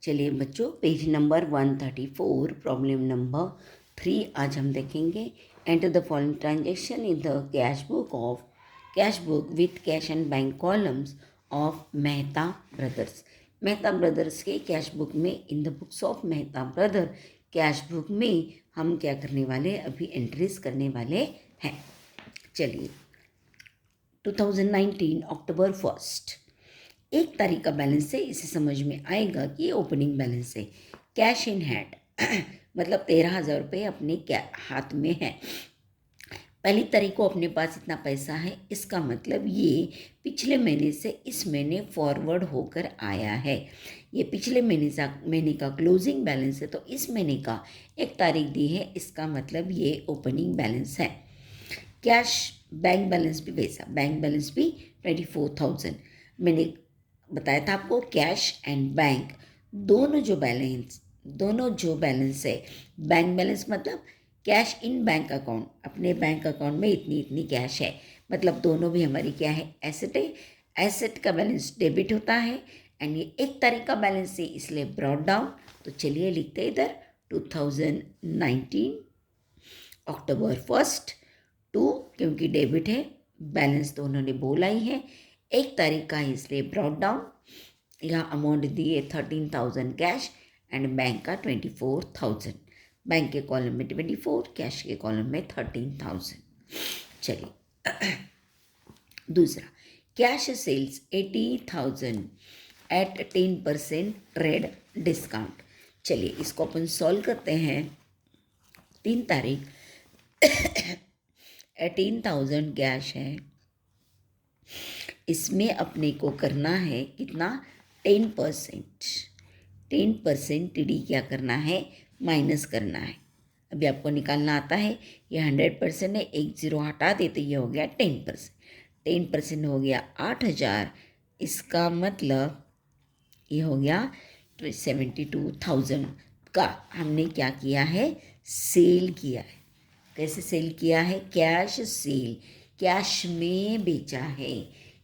चलिए बच्चों, page number 134 problem number 3 आज हम देखेंगे। Enter the following transaction in the cash book with cash and bank columns of Mehta brothers. Mehta brothers के cash book में, in the books of Mehta brother cash book में हम क्या करने वाले, अभी एंट्रीज करने वाले हैं। चलिए, 2019 अक्टूबर 1 एक तारीख का बैलेंस है। इसे समझ में आएगा कि ये ओपनिंग बैलेंस है। कैश इन हैंड मतलब 13,000 रुपये अपने हाथ में है। पहली तारीख को अपने पास इतना पैसा है, इसका मतलब ये पिछले महीने से इस महीने फॉरवर्ड होकर आया है। ये पिछले महीने का क्लोजिंग बैलेंस है, तो इस महीने का एक तारीख दी है, इसका मतलब ये ओपनिंग बैलेंस है। कैश बैंक बैलेंस भी वैसा, बैंक बैलेंस भी 24,000। मैंने बताया था आपको, कैश एंड बैंक दोनों जो बैलेंस है, बैंक बैलेंस मतलब कैश इन बैंक अकाउंट, अपने बैंक अकाउंट में इतनी इतनी कैश है, मतलब दोनों भी हमारी क्या है, एसेट है। एसेट का बैलेंस डेबिट होता है एंड ये एक तारीख का बैलेंस है, इसलिए ब्रॉट डाउन। तो चलिए लिखते हैं इधर 2019 अक्टूबर 1 टू, क्योंकि डेबिट है, बैलेंस तो उन्होंने बोला ही है, एक तारीख का है इसलिए ब्रॉट डाउन। यहाँ अमाउंट दिए 13,000 कैश एंड बैंक का 24,000। बैंक के कॉलम में 24, कैश के कॉलम में 13,000। चलिए दूसरा, cash sales 80,000 at 10% trade discount. चलिए इसको अपन सॉल्व करते हैं। 3 तारीख 18,000 कैश है, इसमें अपने को करना है कितना, 10%। 10% टी डी क्या करना है, माइनस करना है। अभी आपको निकालना आता है, ये 100% है, एक ज़ीरो हटा देते, ये हो गया 10%। 10% हो गया 8,000, इसका मतलब ये हो गया 72,000 का हमने क्या किया है, सेल किया है। कैसे सेल किया है, कैश सेल, कैश में बेचा है।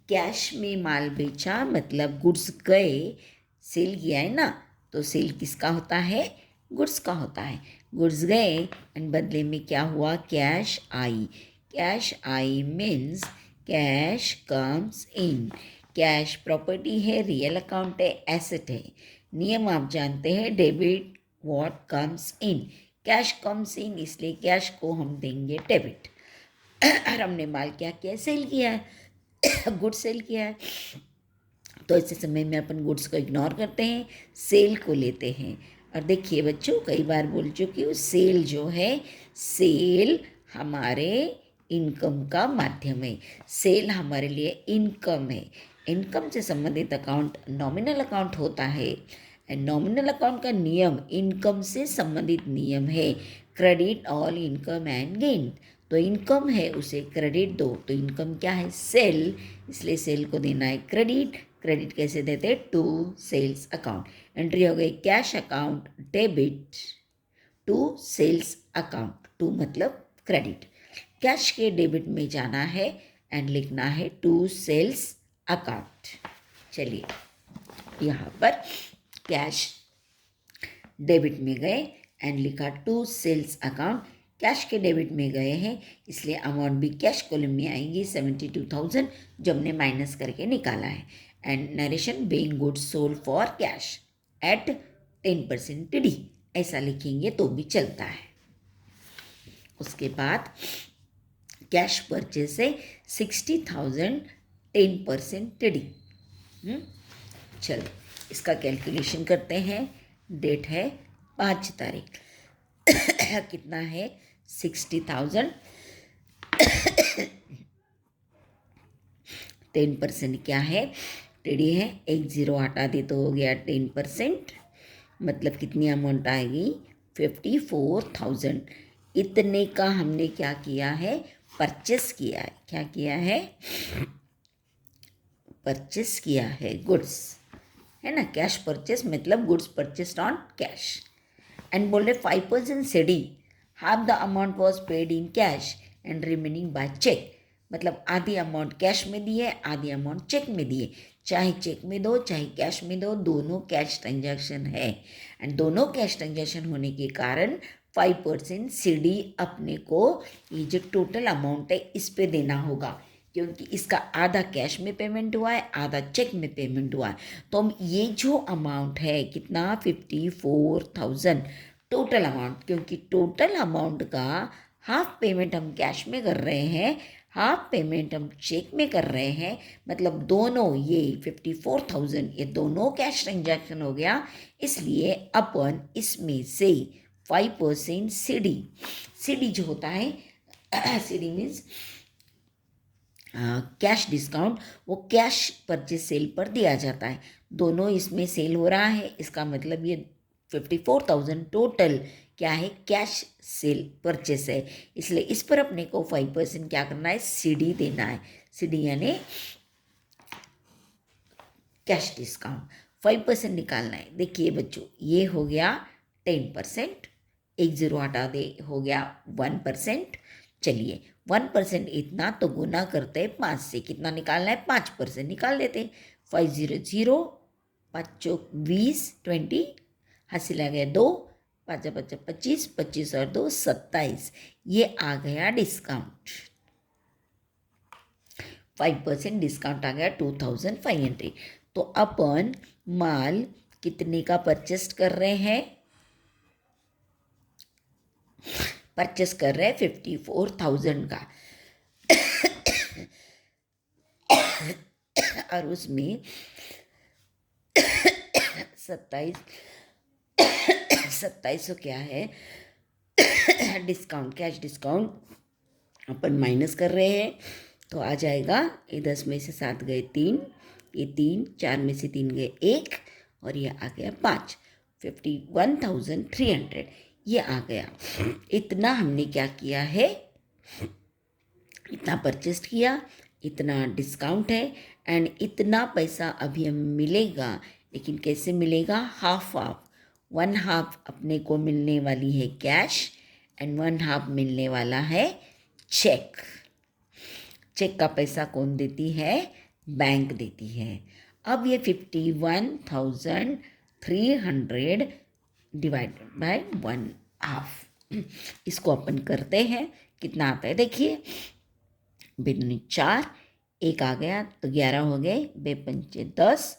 कैश में माल बेचा मतलब गुड्स गए, सेल किया है ना, तो सेल किसका होता है, गुड्स का होता है। गुड्स गए एंड बदले में क्या हुआ, cash I. Cash I means cash comes in. Cash property है, रियल अकाउंट है, एसेट है। नियम आप जानते हैं, debit what comes in, cash comes in, इसलिए कैश को हम देंगे डेबिट। और हमने माल क्या किया, सेल किया है, गुड्स सेल किया है, तो ऐसे समय में अपन गुड्स को इग्नोर करते हैं, सेल को लेते हैं। और देखिए बच्चों, कई बार बोल चुकी हूँ, सेल जो है, सेल हमारे इनकम का माध्यम है। सेल हमारे लिए इनकम है। इनकम से संबंधित अकाउंट नॉमिनल अकाउंट होता है। नॉमिनल अकाउंट का नियम इनकम से संबंधित नियम है, credit all income and gain. तो इनकम है उसे क्रेडिट दो, तो इनकम क्या है, सेल, इसलिए सेल को देना है क्रेडिट। क्रेडिट कैसे देते हैं, टू सेल्स अकाउंट। एंट्री हो गई cash account debit to sales account, to मतलब क्रेडिट। कैश के डेबिट में जाना है एंड लिखना है टू सेल्स अकाउंट। चलिए यहाँ पर कैश डेबिट में गए एंड लिखा टू सेल्स अकाउंट। कैश के डेबिट में गए हैं, इसलिए अमाउंट भी कैश कॉलम में आएंगी 72,000, जो हमने माइनस करके निकाला है। And narration being goods sold for cash at 10% T D, ऐसा लिखेंगे तो भी चलता है। उसके बाद कैश परचेज है 60,000 10% टी डी। चलो इसका कैलकुलेशन करते हैं। डेट है 5 तारीख कितना है, 60,000, 10% क्या है, टीडी है, एक ज़ीरो हटा दे तो हो गया 10%, मतलब कितनी अमाउंट आएगी, 54,000। इतने का हमने क्या किया है, परचेस किया है। क्या किया है, परचेस किया है, गुड्स है ना। कैश परचेस मतलब goods purchased on cash. And बोल रहे 5% CD, half the amount was paid in cash and remaining by cheque, मतलब आधी अमाउंट कैश में दी है, आधी अमाउंट चेक में दी है। चाहे चेक में दो चाहे कैश में दो, दोनों कैश ट्रांजैक्शन है। एंड दोनों कैश ट्रांजैक्शन होने के कारण 5% सीडी अपने को ये जो टोटल अमाउंट है इस पे देना होगा, क्योंकि इसका आधा कैश में पेमेंट हुआ है, आधा चेक में पेमेंट हुआ है। तो हम ये जो अमाउंट है कितना 54,000 टोटल अमाउंट, क्योंकि टोटल अमाउंट का हाफ पेमेंट हम कैश में कर रहे हैं, हाफ पेमेंट हम चेक में कर रहे हैं, मतलब दोनों ये 54,000 ये दोनों कैश ट्रांजैक्शन हो गया। इसलिए अपन इसमें से 5% सीडी जो होता है सीडी मीन्स कैश डिस्काउंट, वो कैश परचेज सेल पर दिया जाता है। दोनों इसमें सेल हो रहा है, इसका मतलब ये 54,000 टोटल क्या है, कैश सेल परचेस है। इसलिए इस पर अपने को 5% क्या करना है, सीडी देना है। सीडी यानी कैश डिस्काउंट 5% निकालना है। देखिए बच्चों, ये हो गया 10%, एक जीरो हटा दे, हो गया 1%। चलिए 1% इतना तो गुना करते हैं 5 से, कितना निकालना है, 5% निकाल लेते हैं। 500, 5 चौक 20, 20, हासिल आ गया 2, 5 5 25, 25 और 2 27। ये आ गया डिस्काउंट, 5% डिस्काउंट आ गया 2,500। तो अपन माल कितने का परचेस कर रहे हैं, परचेस कर रहे हैं 54,000 का और उसमें 2700 क्या है डिस्काउंट, कैश डिस्काउंट अपन माइनस कर रहे हैं। तो आ जाएगा, ये 10 में से 7 गए 3, ये 3, 4 में से 3 गए 1 और ये आ गया 5, 51,300 ये आ गया। इतना हमने क्या किया है, इतना परचेस किया, इतना डिस्काउंट है एंड इतना पैसा अभी हमें मिलेगा। लेकिन कैसे मिलेगा, हाफ हाफ, 1/2 अपने को मिलने वाली है कैश एंड 1/2 मिलने वाला है चेक। चेक का पैसा कौन देती है, बैंक देती है। अब ये 51,300 डिवाइडेड बाय 1/2, इसको अपन करते हैं, कितना आता है देखिए, बिन 4, 1 आ गया तो 11 हो गए, 2 पंचे 10,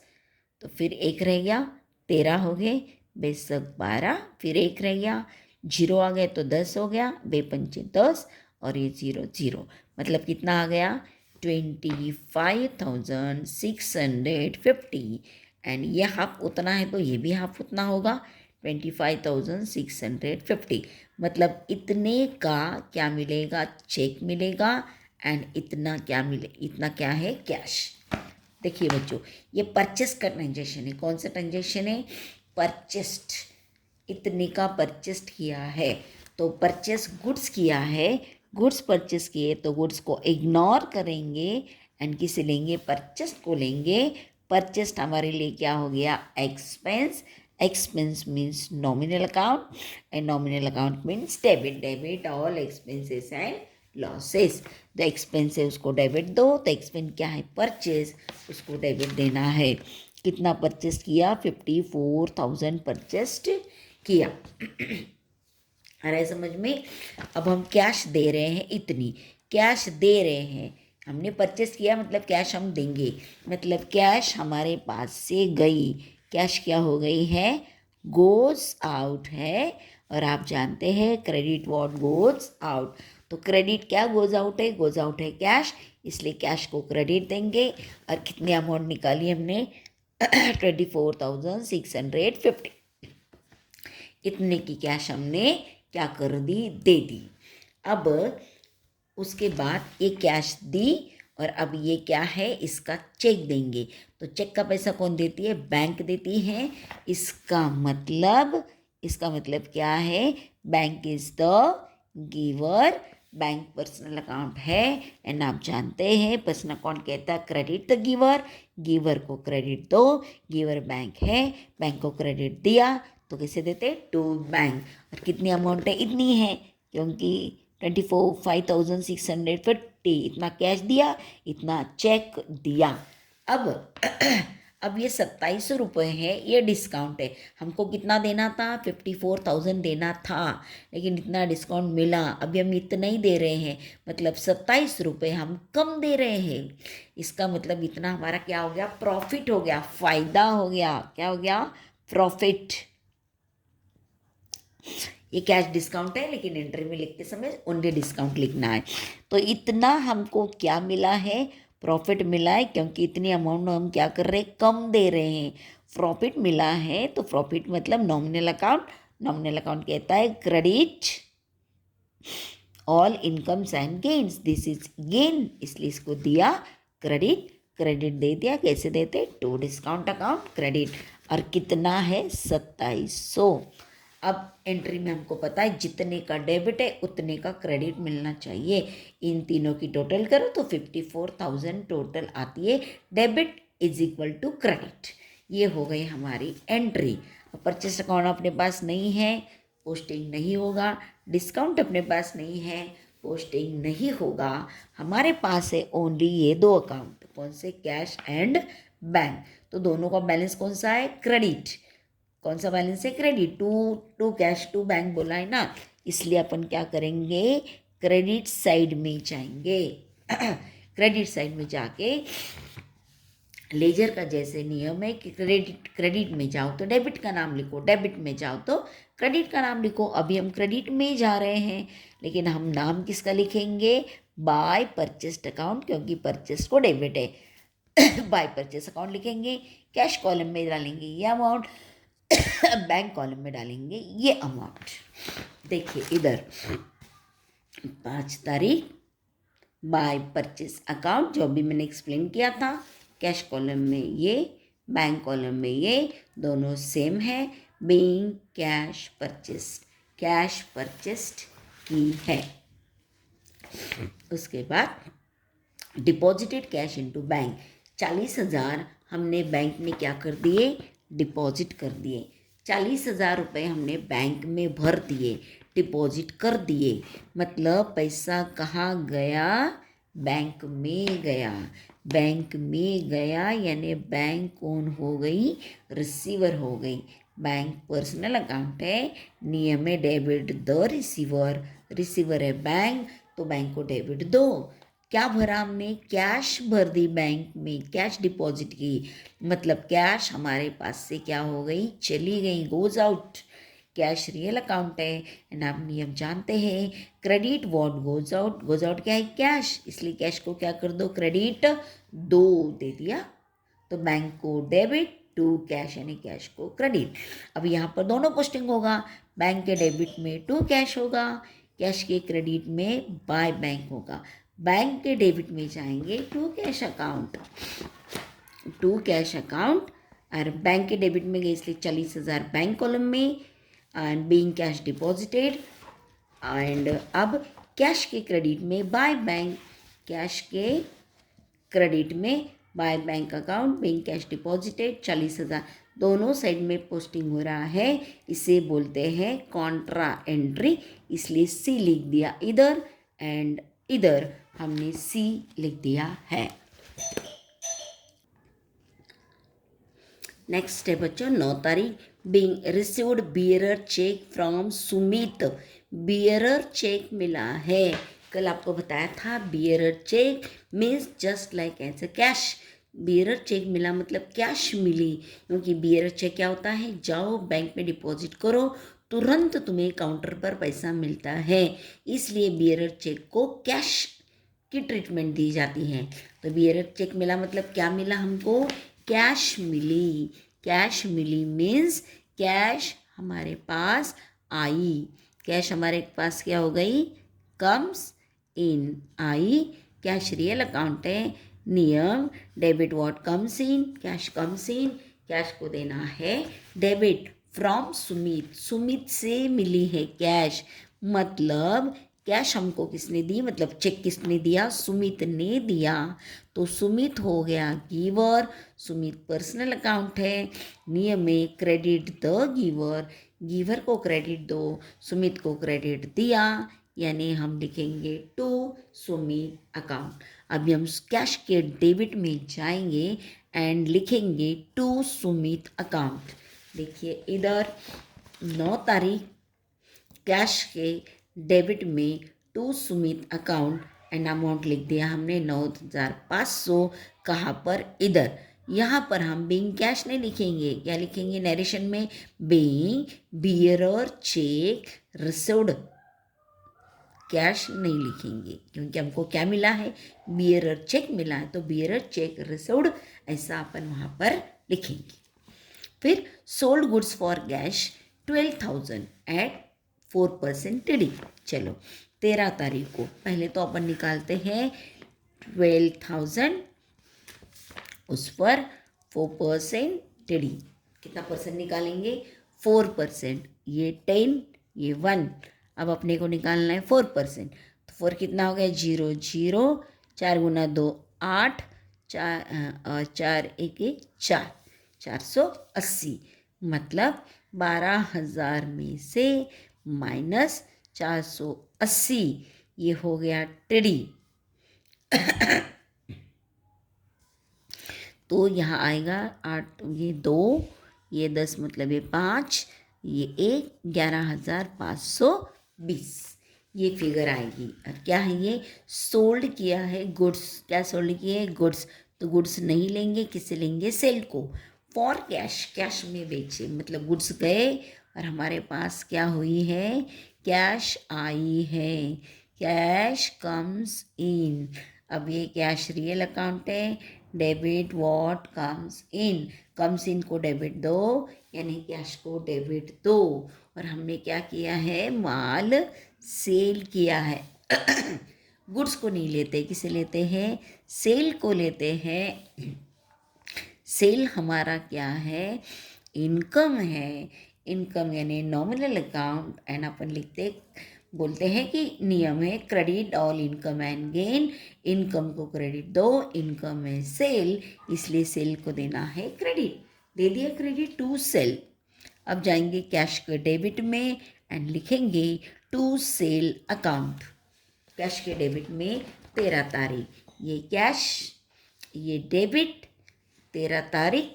तो फिर 1 रह गया, 13 हो गए, 2 सक 12, फिर 1 रह गया, 0 आ गए तो 10 हो गया, 2 पंचे 10 और ये 0 0, मतलब कितना आ गया 25,650 एंड ये हाफ उतना है तो ये भी हाफ उतना होगा 25,650, मतलब इतने का क्या मिलेगा, चेक मिलेगा एंड इतना क्या मिले, इतना क्या है कैश। देखिए बच्चों, ये परचेस का ट्रांजेक्शन है, कौन सा ट्रांजेक्शन है, परचेस्ड, इतने का परचेस्ड किया है। तो परचेस गुड्स किया है, गुड्स परचेस किए तो गुड्स को इग्नोर करेंगे एंड किसे लेंगे, परचेस्ड को लेंगे। परचेस्ड हमारे लिए क्या हो गया, expense, expense means nominal account and nominal account means debit, debit all expenses and losses. जो एक्सपेंस है उसको डेबिट दो, तो एक्सपेंस क्या है, परचेज, उसको डेबिट देना है। कितना परचेस किया, 54,000 परचेस्ड किया। आ रहा है समझ में। अब हम कैश दे रहे हैं, इतनी कैश दे रहे हैं, हमने परचेस किया मतलब कैश हम देंगे, मतलब कैश हमारे पास से गई, कैश क्या हो गई है, गोज आउट है। और आप जानते हैं क्रेडिट व्हाट गोज आउट, तो क्रेडिट क्या गोज आउट है, गोज आउट है कैश, इसलिए कैश को क्रेडिट देंगे। और कितनी अमाउंट निकाली हमने 24,650, इतने की कैश हमने क्या कर दी, दे दी। अब उसके बाद ये कैश दी और अब ये क्या है, इसका चेक देंगे। तो चेक का पैसा कौन देती है, बैंक देती है। इसका मतलब क्या है, bank is the giver, bank personal account है एंड आप जानते हैं पर्सनल अकाउंट कहता है क्रेडिट द गिवर, गिवर को क्रेडिट दो, गिवर बैंक है, बैंक को क्रेडिट दिया तो कैसे देते, टू बैंक। और कितनी अमाउंट है, इतनी है, क्योंकि 25,650 इतना कैश दिया, इतना चेक दिया। अब अब ये 2700 है, ये डिस्काउंट है। हमको कितना देना था? 54,000 देना था, लेकिन इतना डिस्काउंट मिला, अभी हम इतना ही दे रहे हैं, मतलब 27 हम कम दे रहे हैं। इसका मतलब इतना हमारा क्या हो गया? प्रॉफिट हो गया, फ़ायदा हो गया। क्या हो गया? प्रॉफिट। ये कैश डिस्काउंट है, लेकिन एंट्री में लिखते समय ओनली डिस्काउंट लिखना है। तो इतना हमको क्या मिला है? प्रॉफिट मिला है, क्योंकि इतनी अमाउंट हम क्या कर रहे हैं? कम दे रहे हैं। प्रॉफिट मिला है, तो प्रॉफिट मतलब नॉमिनल अकाउंट। नॉमिनल अकाउंट कहता है credit all incomes and gains, this is gain, इसलिए इसको दिया क्रेडिट। क्रेडिट दे दिया, कैसे देते? To discount account credit. और कितना है? 2700। अब एंट्री में हमको पता है जितने का डेबिट है उतने का क्रेडिट मिलना चाहिए। इन तीनों की टोटल करो तो 54,000 टोटल आती है। Debit is equal to credit. ये हो गई हमारी एंट्री। अब परचेस अकाउंट अपने पास नहीं है, पोस्टिंग नहीं होगा। डिस्काउंट अपने पास नहीं है, पोस्टिंग नहीं होगा। हमारे पास है ओनली ये दो अकाउंट। कौन से? Cash and bank. तो दोनों का बैलेंस कौन सा है? क्रेडिट। कौन सा बैलेंस है? Credit. To cash to bank बोला है ना, इसलिए अपन क्या करेंगे? क्रेडिट साइड में जाएंगे। क्रेडिट साइड में जाके लेजर का जैसे नियम है कि क्रेडिट में जाओ तो डेबिट का नाम लिखो, डेबिट में जाओ तो क्रेडिट का नाम लिखो। अभी हम क्रेडिट में जा रहे हैं, लेकिन हम नाम किसका लिखेंगे? बाय परचेस्ड अकाउंट, क्योंकि परचेस को डेबिट है। बाय परचेस अकाउंट लिखेंगे, कैश कॉलम में डालेंगे ये अमाउंट, बैंक कॉलम में डालेंगे ये अमाउंट। देखिए इधर 5 तारीख बाय परचेस अकाउंट, जो अभी मैंने एक्सप्लेन किया था, कैश कॉलम में ये, बैंक कॉलम में ये, दोनों सेम है। Being cash purchased, cash purchased की है। उसके बाद डिपॉजिटेड कैश इनटू बैंक, 40,000 हमने बैंक में क्या कर दिए? डिपॉजिट कर दिए। 40,000 रुपये हमने बैंक में भर दिए, डिपॉजिट कर दिए। मतलब पैसा कहाँ गया? बैंक में गया। बैंक में गया यानी बैंक कौन हो गई? रिसीवर हो गई। बैंक पर्सनल अकाउंट है, नियम है डेबिट द रिसीवर। रिसीवर है बैंक, तो बैंक को डेबिट दो। क्या भरा हमने? कैश भर दी बैंक में, कैश डिपॉजिट की। मतलब कैश हमारे पास से क्या हो गई? चली गई, goes out. Cash real account है एंड आप नियम जानते हैं, credit what goes out. Goes out क्या है? कैश, इसलिए कैश को क्या कर दो? क्रेडिट दो दे दिया, तो बैंक को डेबिट, टू कैश यानी कैश को क्रेडिट। अब यहाँ पर दोनों पोस्टिंग होगा, बैंक के डेबिट में टू कैश होगा, कैश के क्रेडिट में बाय बैंक होगा। बैंक के डेबिट में जाएंगे to cash account, to cash account, और बैंक के डेबिट में गए इसलिए 40,000 बैंक कॉलम में and being cash deposited. And अब कैश के क्रेडिट में बाय बैंक, कैश के क्रेडिट में by bank account, being cash deposited, 40,000 दोनों साइड में पोस्टिंग हो रहा है। इसे बोलते हैं कॉन्ट्रा एंट्री, इसलिए सी लिख दिया इधर एंड इधर हमने सी लिख दिया है। नेक्स्ट है बच्चों 9 तारीख, being received bearer cheque from Sumit. Bearer cheque मिला है, कल आपको बताया था bearer cheque means just like as a cash. Bearer cheque मिला मतलब कैश मिली, क्योंकि बियरर चेक क्या होता है? जाओ बैंक में डिपॉजिट करो, तुरंत तुम्हें काउंटर पर पैसा मिलता है, इसलिए बियरर चेक को कैश की ट्रीटमेंट दी जाती है। तो बियरर चेक मिला मतलब क्या मिला हमको? कैश मिली। कैश मिली मीन्स कैश हमारे पास आई। कैश हमारे पास क्या हो गई? Comes in, I. Cash real account है, नियम debit what comes in, cash comes in, cash को देना है डेबिट फ्रॉम सुमित। सुमित से मिली है कैश, मतलब कैश हमको किसने दी? मतलब चेक किसने दिया? सुमित ने दिया, तो सुमित हो गया गिवर। सुमित पर्सनल अकाउंट है, नियम में क्रेडिट द गिवर, गिवर को क्रेडिट दो, सुमित को क्रेडिट दिया, यानी हम लिखेंगे टू सुमित अकाउंट। अभी हम कैश के डेबिट में जाएंगे एंड लिखेंगे टू सुमित अकाउंट। देखिए इधर 9 तारीख कैश के डेबिट में to Sumit account and amount लिख दिया हमने 9,500। कहाँ पर? इधर। यहाँ पर हम बीइंग कैश नहीं लिखेंगे, क्या लिखेंगे नरेशन में? Being bearer cheque received. Cash नहीं लिखेंगे क्योंकि हमको क्या मिला है? बियरर चेक मिला है, तो बियरर चेक रिसीव्ड ऐसा अपन वहाँ पर लिखेंगे। फिर sold goods for cash 12,000 at 4% TD. चलो 13 तारीख को पहले तो अपन निकालते हैं 12,000, उस पर 4% टीडी। कितना परसेंट निकालेंगे? 4%। ये 10, ये 1। अब अपने को निकालना है 4%। तो 4 कितना हो गया? 0 0। 4 गुना 2 8, 4 1 4, 480। मतलब 12,000 में से माइनस 480, ये हो गया टीडी। तो यहाँ आएगा 8, ये 2, ये 10 मतलब ये 5, ये 1, 11,520 ये फिगर आएगी। और क्या है ये? सोल्ड किया है गुड्स। क्या सोल्ड किए है? गुड्स। तो गुड्स नहीं लेंगे, किससे लेंगे? सेल को। फॉर कैश, कैश में बेचे मतलब गुड्स गए और हमारे पास क्या हुई है? कैश आई है। Cash comes in. अब ये कैश रियल अकाउंट है। डेबिट व्हाट कम्स इन को डेबिट दो, यानी कैश को डेबिट दो। और हमने क्या किया है? माल सेल किया है। गुड्स को नहीं लेते, किसे लेते हैं? सेल को लेते हैं। सेल हमारा क्या है? इनकम है। इनकम यानी नॉमिनल अकाउंट। एंड अपन लिखते बोलते हैं कि नियम है credit all income and gain. Income को क्रेडिट दो, इनकम है सेल, इसलिए सेल को देना है क्रेडिट। दे दिया क्रेडिट टू सेल। अब जाएंगे कैश के डेबिट में एंड लिखेंगे टू सेल अकाउंट। कैश के डेबिट में 13 तारीख, ये कैश, ये डेबिट। 13 तारीख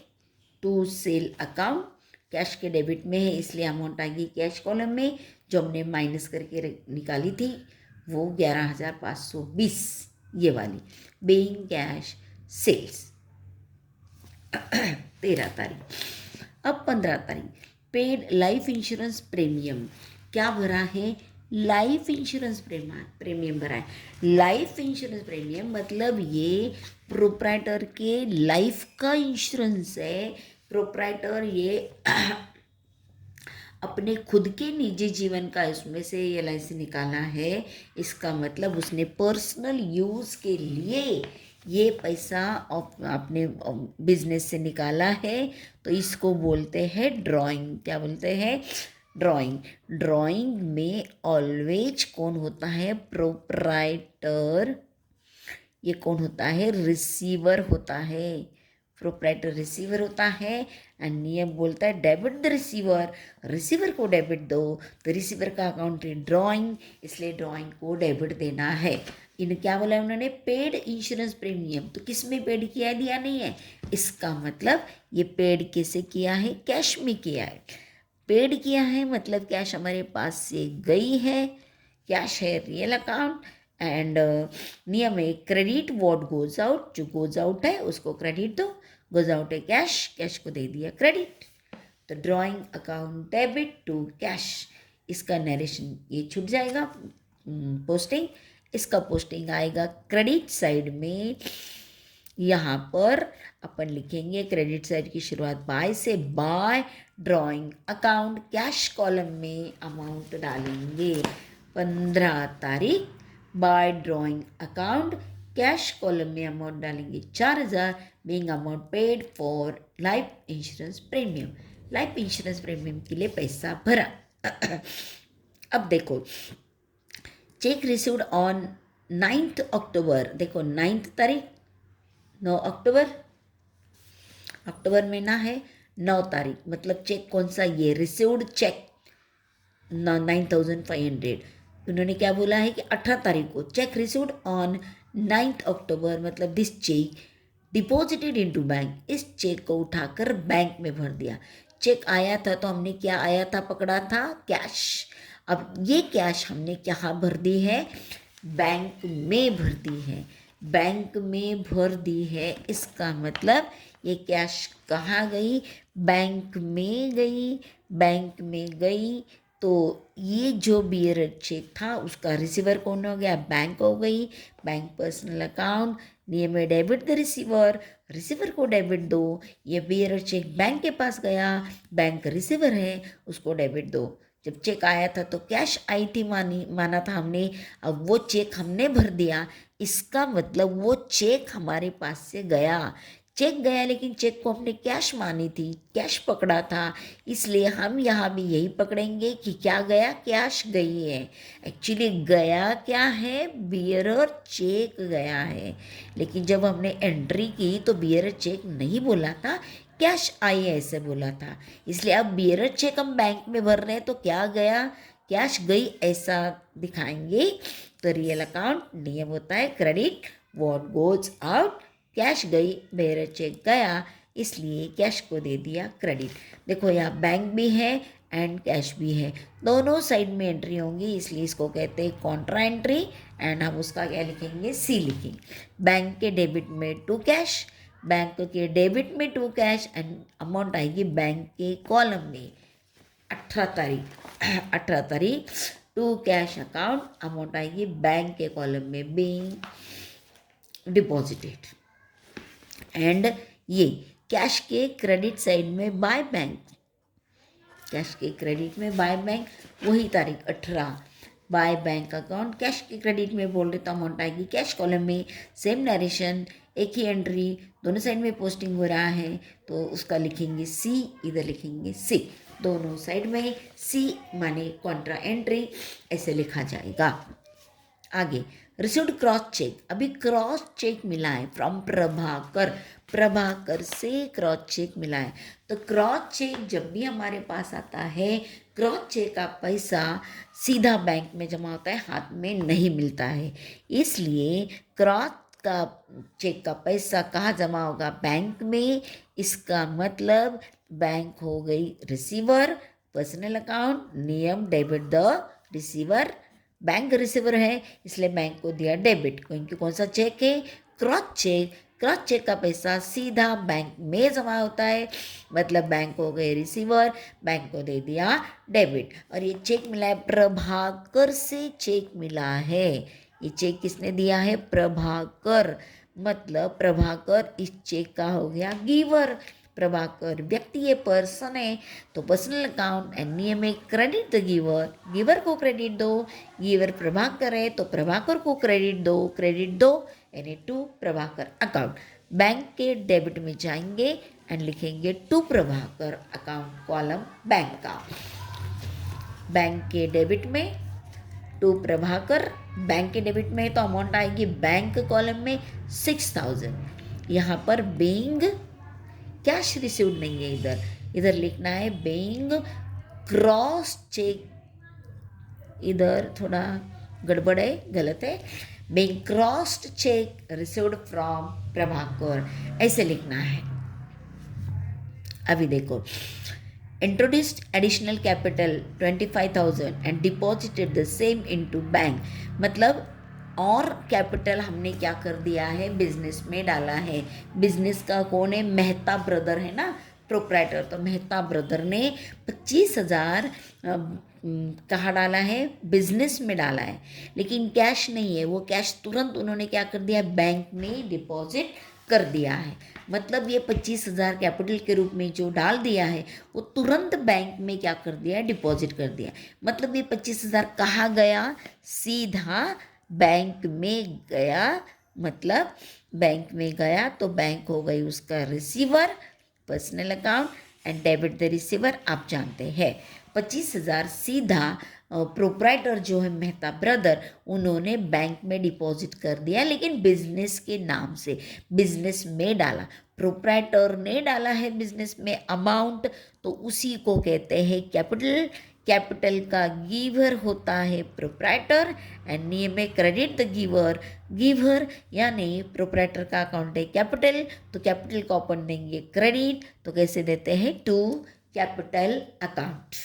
टू सेल अकाउंट। कैश के डेबिट में है इसलिए अमाउंट आएगी कैश कॉलम में, जो हमने माइनस करके निकाली थी वो 11,520 ये वाली। Being cash sales. 13 तारीख। अब 15 तारीख पेड लाइफ इंश्योरेंस प्रीमियम। क्या भरा है? लाइफ इंश्योरेंस प्रीमियम भरा है। लाइफ इंश्योरेंस प्रीमियम मतलब ये प्रोप्राइटर के लाइफ का इंश्योरेंस है। प्रोप्राइटर ये अपने खुद के निजी जीवन का इसमें से LIC निकाला है। इसका मतलब उसने पर्सनल यूज़ के लिए ये पैसा अपने बिजनेस से निकाला है। तो इसको बोलते हैं ड्राइंग। क्या बोलते हैं? ड्राइंग। ड्राइंग में ऑलवेज कौन होता है? प्रोप्राइटर। ये कौन होता है? रिसीवर होता है। प्रोप्राइटर रिसीवर होता है। एंड नियम बोलता है डेबिट द रिसीवर। रिसीवर को डेबिट दो, तो रिसीवर का अकाउंट है ड्राइंग, इसलिए ड्राइंग को डेबिट देना है। इन क्या बोला उन्होंने? Paid insurance premium. तो किस में पेड किया है? दिया नहीं है। इसका मतलब ये पेड कैसे किया है? कैश में किया है। पेड किया है मतलब कैश हमारे पास से गई है। कैश है रियल अकाउंट। एंड नियम है क्रेडिट व्हाट गोज आउट। जो गोज आउट है उसको क्रेडिट दो। गोज आउट है कैश, कैश को दे दिया क्रेडिट। तो drawing account debit to cash. इसका नरेशन ये छूट जाएगा पोस्टिंग। इसका पोस्टिंग आएगा क्रेडिट साइड में। यहाँ पर अपन लिखेंगे क्रेडिट साइड की शुरुआत बाय से, by drawing account. Cash column में अमाउंट डालेंगे 15 तारीख। By drawing account cash column में अमाउंट डालेंगे 4,000। Being amount paid for life insurance premium. Life insurance premium के लिए पैसा भरा। अब देखो चेक रिसीव्ड ऑन 9 अक्टूबर। देखो 9 तारीख, 9 अक्टूबर। अक्टूबर महीना है, 9 तारीख मतलब चेक कौन सा? ये रिसीव्ड चेक 9,500। उन्होंने क्या बोला है कि 18 तारीख को चेक रिसीव्ड ऑन 9 अक्टूबर मतलब this check deposited into bank, इस चेक को उठाकर बैंक में भर दिया। चेक आया था तो हमने क्या आया था पकड़ा था, कैश। अब ये कैश हमने कहाँ भर दी है, बैंक में भर दी है, बैंक में भर दी है। इसका मतलब ये कैश कहाँ गई, बैंक में गई, बैंक में गई। तो ये जो बियरर चेक था उसका रिसीवर कौन हो गया, बैंक हो गई। बैंक पर्सनल अकाउंट, नियम है डेबिट द रिसीवर, रिसीवर को डेबिट दो। ये बियरर चेक बैंक के पास गया, बैंक रिसीवर है, उसको डेबिट दो। जब चेक आया था तो कैश आई थी, माना था हमने। अब वो चेक हमने भर दिया, इसका मतलब वो चेक हमारे पास से गया। चेक गया लेकिन चेक को हमने कैश मानी थी, कैश पकड़ा था, इसलिए हम यहाँ भी यही पकड़ेंगे कि क्या गया, कैश गई है। एक्चुअली गया क्या है, बियरर चेक गया है। लेकिन जब हमने एंट्री की तो बियरर चेक नहीं बोला था, कैश आई है ऐसे बोला था। इसलिए अब बियरर चेक हम बैंक में भर रहे हैं तो क्या गया, कैश गई ऐसा दिखाएंगे। तो रियल अकाउंट नियम होता है credit what goes out, cash गई, बियरर चेक गया, इसलिए कैश को दे दिया क्रेडिट। देखो यहाँ बैंक भी है एंड कैश भी है, दोनों साइड में एंट्री होंगी, इसलिए इसको कहते हैं कॉन्ट्रा एंट्री। एंड हम उसका क्या लिखेंगे, सी लिखेंगे। बैंक के डेबिट में टू कैश, बैंक के डेबिट में टू कैश, एंड अमाउंट आएगी बैंक के कॉलम में 18 तारीख टू कैश अकाउंट, अमाउंट आएगी बैंक के कॉलम में बीइंग डिपॉजिटेड। एंड ये कैश के क्रेडिट साइड में बाय बैंक, कैश के क्रेडिट में बाय बैंक वही तारीख 18 बाय बैंक अकाउंट। कैश के क्रेडिट में बोल रहे तो अमाउंट आएगी कैश कॉलम में, सेम नरेशन, एक ही एंट्री, दोनों साइड में पोस्टिंग हो रहा है तो उसका लिखेंगे सी, इधर लिखेंगे सी, दोनों साइड में सी माने कॉन्ट्रा एंट्री, ऐसे लिखा जाएगा। आगे रिसीव्ड क्रॉस चेक, अभी क्रॉस चेक मिला है फ्रॉम प्रभाकर, प्रभाकर से क्रॉस चेक मिला है। तो क्रॉस चेक जब भी हमारे पास आता है, क्रॉस चेक का पैसा सीधा बैंक में जमा होता है, हाथ में नहीं मिलता है। इसलिए क्रॉस का चेक का पैसा कहाँ जमा होगा, बैंक में। इसका मतलब बैंक हो गई रिसीवर, पर्सनल अकाउंट, नियम debit the receiver, bank receiver है इसलिए बैंक को दिया डेबिट, क्योंकि कौन सा चेक है, क्रॉस चेक। क्रॉस चेक का पैसा सीधा बैंक में जमा होता है, मतलब बैंक हो गए रिसीवर, बैंक को दे दिया डेबिट। और ये चेक मिला है प्रभाकर से, चेक मिला है, ये चेक किसने दिया है, प्रभाकर, मतलब प्रभाकर इस चेक का हो गया गिवर। प्रभाकर व्यक्ति है, पर्सन है, तो पर्सनल अकाउंट एंड नियम में क्रेडिट द गिवर, गिवर को क्रेडिट दो। गिवर प्रभाकर है तो प्रभाकर को क्रेडिट दो यानी टू प्रभाकर अकाउंट। बैंक के डेबिट में जाएंगे एंड लिखेंगे to Prabhakar account, column bank का। बैंक के डेबिट में टू प्रभाकर, बैंक के डेबिट में तो अमाउंट आएगी बैंक कॉलम में 6000। यहाँ पर बीइंग कैश रिसीव्ड नहीं है, इधर लिखना है बीइंग क्रॉस चेक, इधर थोड़ा गड़बड़ है, गलत है, being crossed cheque received from Prabhakar, ऐसे लिखना है। अभी देखो, introduced additional capital 25,000 and deposited the same into bank, मतलब और कैपिटल हमने क्या कर दिया है, बिजनेस में डाला है। बिजनेस का कौन है, मेहता ब्रदर है ना, प्रोप्राइटर, तो मेहता ब्रदर ने 25,000 कहाँ डाला है, बिजनेस में डाला है, लेकिन कैश नहीं है, वो कैश तुरंत उन्होंने क्या कर दिया, बैंक में डिपॉजिट कर दिया है। मतलब ये 25,000 कैपिटल के रूप में जो डाल दिया है वो तुरंत बैंक में क्या कर दिया है, डिपॉजिट कर दिया। मतलब ये 25,000 कहाँ गया, सीधा बैंक में गया, मतलब बैंक में गया तो बैंक हो गई उसका receiver, personal account and debit the receiver, आप जानते हैं। 25,000 सीधा प्रोप्राइटर जो है मेहता ब्रदर, उन्होंने बैंक में डिपॉजिट कर दिया, लेकिन बिजनेस के नाम से बिजनेस में डाला। प्रोप्राइटर ने डाला है बिजनेस में अमाउंट, तो उसी को कहते हैं कैपिटल। कैपिटल का गिवर होता है प्रोप्राइटर एंड नियम में क्रेडिट द गिवर। गिवर यानी प्रोप्राइटर का अकाउंट है कैपिटल, तो कैपिटल को अपन देंगे क्रेडिट, तो कैसे देते हैं टू कैपिटल अकाउंट।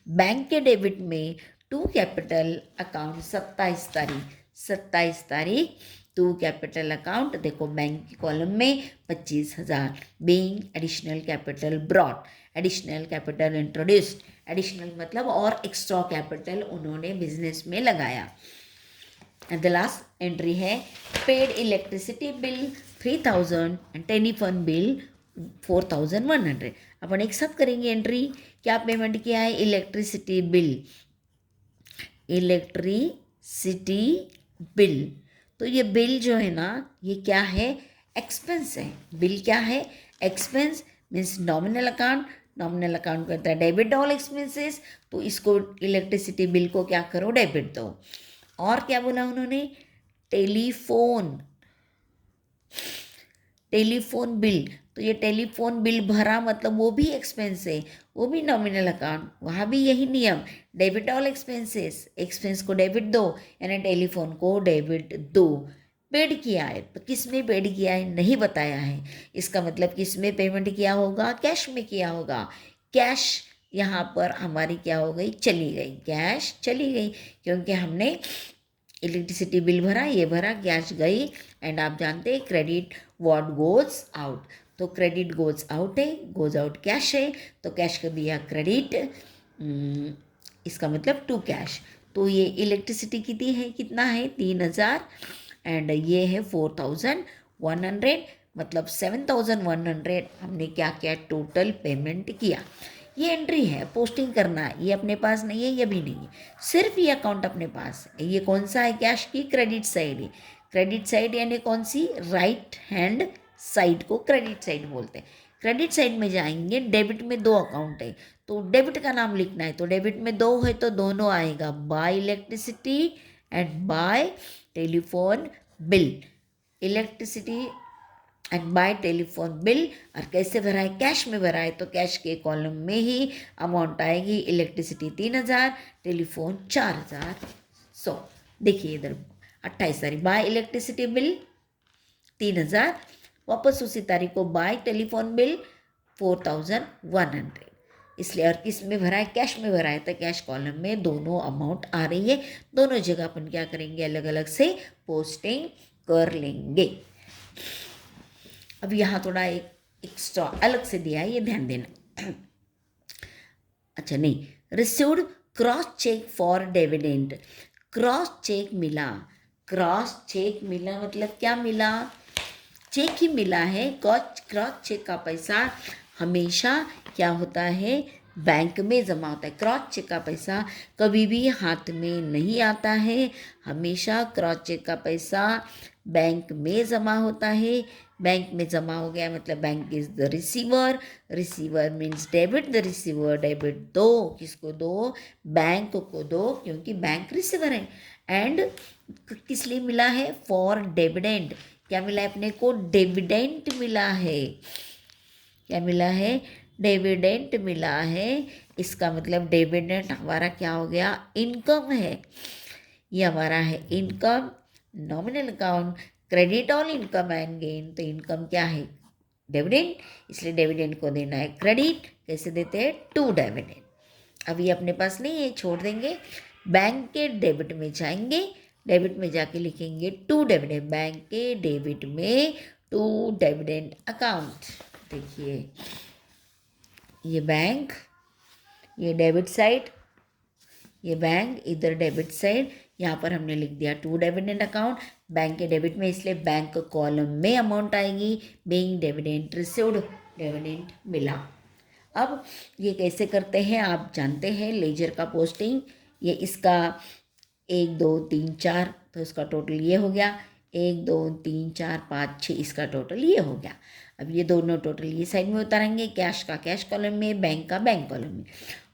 बैंक के डेबिट में टू कैपिटल अकाउंट 27 तारीख टू कैपिटल अकाउंट। देखो बैंक के कॉलम में 25,000 being additional capital brought, additional capital introduced. Additional मतलब और एक्स्ट्रा कैपिटल उन्होंने बिजनेस में लगाया। एंड द लास्ट एंट्री है paid electricity bill 3,000 and telephone bill 4,100। अपन एक साथ करेंगे एंट्री। क्या पेमेंट किया है? Electricity bill, electricity bill. तो ये बिल जो है ना, ये क्या है? एक्सपेंस है। बिल क्या है? Expense means nominal account. Nominal account कहता है डेबिट ऑल एक्सपेंसेस, तो इसको इलेक्ट्रिसिटी बिल को क्या करो? डेबिट दो। और क्या बोला उन्होंने? टेलीफोन, टेलीफोन बिल, तो ये टेलीफोन बिल भरा मतलब वो भी एक्सपेंस है, वो भी नॉमिनल अकाउंट। वहाँ भी यही नियम, डेबिट ऑल एक्सपेंसेस, एक्सपेंस को डेबिट दो, यानी टेलीफोन को डेबिट दो। पेड किया है, तो किस में पेड किया है नहीं बताया है। इसका मतलब किस में पेमेंट किया होगा? कैश में किया होगा। कैश यहाँ पर हमारी क्या हो गई? चली गई, कैश चली गई, क्योंकि हमने इलेक्ट्रिसिटी बिल भरा, ये भरा, कैश गई। एंड आप जानते हैं क्रेडिट व्हाट गोज आउट, तो क्रेडिट गोज आउट है, गोज आउट कैश है, तो कैश कर दिया क्रेडिट। इसका मतलब टू कैश। तो ये इलेक्ट्रिसिटी कितनी है? कितना है? 3,000 एंड ये है 4,100, मतलब 7,100 हमने क्या किया? टोटल पेमेंट किया। ये एंट्री है, पोस्टिंग करना है, ये अपने पास नहीं है, ये भी नहीं है, सिर्फ ये अकाउंट अपने पास है। ये कौन सा है? कैश की क्रेडिट साइड है। क्रेडिट साइड यानी कौन सी? राइट हैंड साइड को क्रेडिट साइड बोलते हैं। क्रेडिट साइड में जाएंगे, डेबिट में दो अकाउंट है, तो डेबिट का नाम लिखना है, तो डेबिट में दो है तो दोनों आएगा, bye electricity and bye telephone bill. Electricity and bye telephone bill. और कैसे भरा है? कैश में भरा है, तो कैश के कॉलम में ही अमाउंट आएगी। Electricity 3,000, telephone 4,100। देखिए इधर 28 तारीख बाय इलेक्ट्रिसिटी बिल 3,000, वापस उसी तारीख को बाय टेलीफोन बिल 4,100। इसलिए और किस में भरा है? कैश में भरा है, तो कैश कॉलम में दोनों अमाउंट आ रही है। दोनों जगह अपन क्या करेंगे? अलग अलग से पोस्टिंग कर लेंगे। अब यहाँ थोड़ा एक एक्स्ट्रा अलग से दिया है, ये ध्यान देना। अच्छा नहीं, received cross cheque for dividend. Cross cheque मिला, क्रॉस चेक मिला मतलब क्या मिला? चेक ही मिला है। क्रॉस चेक का पैसा हमेशा क्या होता है? बैंक में जमा होता है। क्रॉस चेक का पैसा कभी भी हाथ में नहीं आता है, हमेशा क्रॉस चेक का पैसा बैंक में जमा होता है। बैंक में जमा हो गया मतलब bank is the receiver. Receiver means debit the receiver. Debit दो, किसको दो? बैंक को दो, क्योंकि बैंक रिसीवर है। एंड किस लिए मिला है? For dividend. क्या मिला है अपने को? डिविडेंट मिला है। क्या मिला है? डिविडेंट मिला है। इसका मतलब डिविडेंट हमारा क्या हो गया? इनकम है। ये हमारा है income. Nominal account credit all income and gain, तो इनकम क्या है? डिविडेंड, इसलिए डिविडेंड को देना है क्रेडिट। कैसे देते हैं? To dividend. अब ये अपने पास नहीं है, छोड़ देंगे। बैंक के डेबिट में जाएंगे, डेबिट में जाके लिखेंगे टू डिविडेंड। बैंक के डेबिट में टू डिविडेंड अकाउंट। देखिए ये बैंक, ये डेबिट साइड, ये बैंक, इधर डेबिट साइड, यहाँ पर हमने लिख दिया टू डिविडेंड अकाउंट। बैंक के डेबिट में, इसलिए बैंक कॉलम में अमाउंट आएगी। बीइंग डिविडेंड रिसीव्ड, डिविडेंड मिला। अब ये कैसे करते हैं आप जानते हैं, लेजर का पोस्टिंग। ये इसका 1 2 3 4, तो इसका टोटल ये हो गया। 1 2 3 4 5 6, इसका टोटल ये हो गया। अब ये दोनों टोटल ये साइड में उतारेंगे, कैश का कैश कॉलम में, बैंक का बैंक कॉलम में।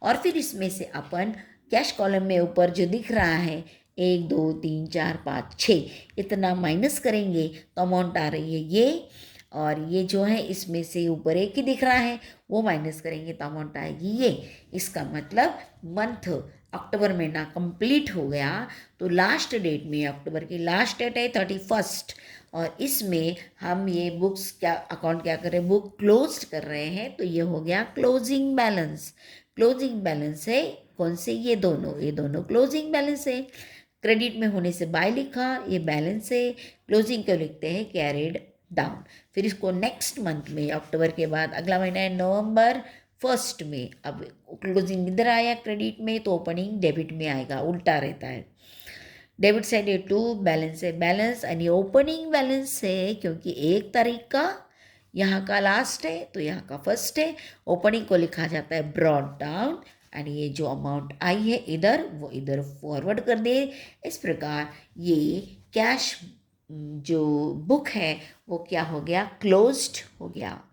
और फिर इसमें से अपन कैश कॉलम में ऊपर जो दिख रहा है 1 2 3 4 5 6 इतना माइनस करेंगे तो अमाउंट आ रही है ये। और ये जो है इसमें से ऊपर एक ही दिख रहा है वो माइनस करेंगे तो अमाउंट आएगी ये। इसका मतलब मंथ अक्टूबर महीना कंप्लीट हो गया तो लास्ट डेट में, अक्टूबर की लास्ट डेट है 31, और इसमें हम ये बुक्स क्या अकाउंट क्या कर रहे हैं, बुक क्लोज कर रहे हैं, तो ये हो गया क्लोजिंग बैलेंस। क्लोजिंग बैलेंस है कौन से, ये दोनों क्लोजिंग बैलेंस है। क्रेडिट में होने से बाय लिखा, ये बैलेंस है। क्लोजिंग को लिखते हैं कैरिड डाउन। फिर इसको नेक्स्ट मंथ में, अक्टूबर के बाद अगला महीना है नवंबर, फर्स्ट में, अब क्लोजिंग इधर आया क्रेडिट में तो ओपनिंग डेबिट में आएगा, उल्टा रहता है। डेबिट साइड ये 2, बैलेंस है बैलेंस, यानी ओपनिंग बैलेंस है क्योंकि 1 तारीख का यहाँ का लास्ट है तो यहाँ का फर्स्ट है। ओपनिंग को लिखा जाता है ब्रॉड डाउन, एंड ये जो अमाउंट आई है इधर वो इधर फॉरवर्ड कर दे। इस प्रकार ये कैश जो बुक है वो क्या हो गया, क्लोज्ड हो गया।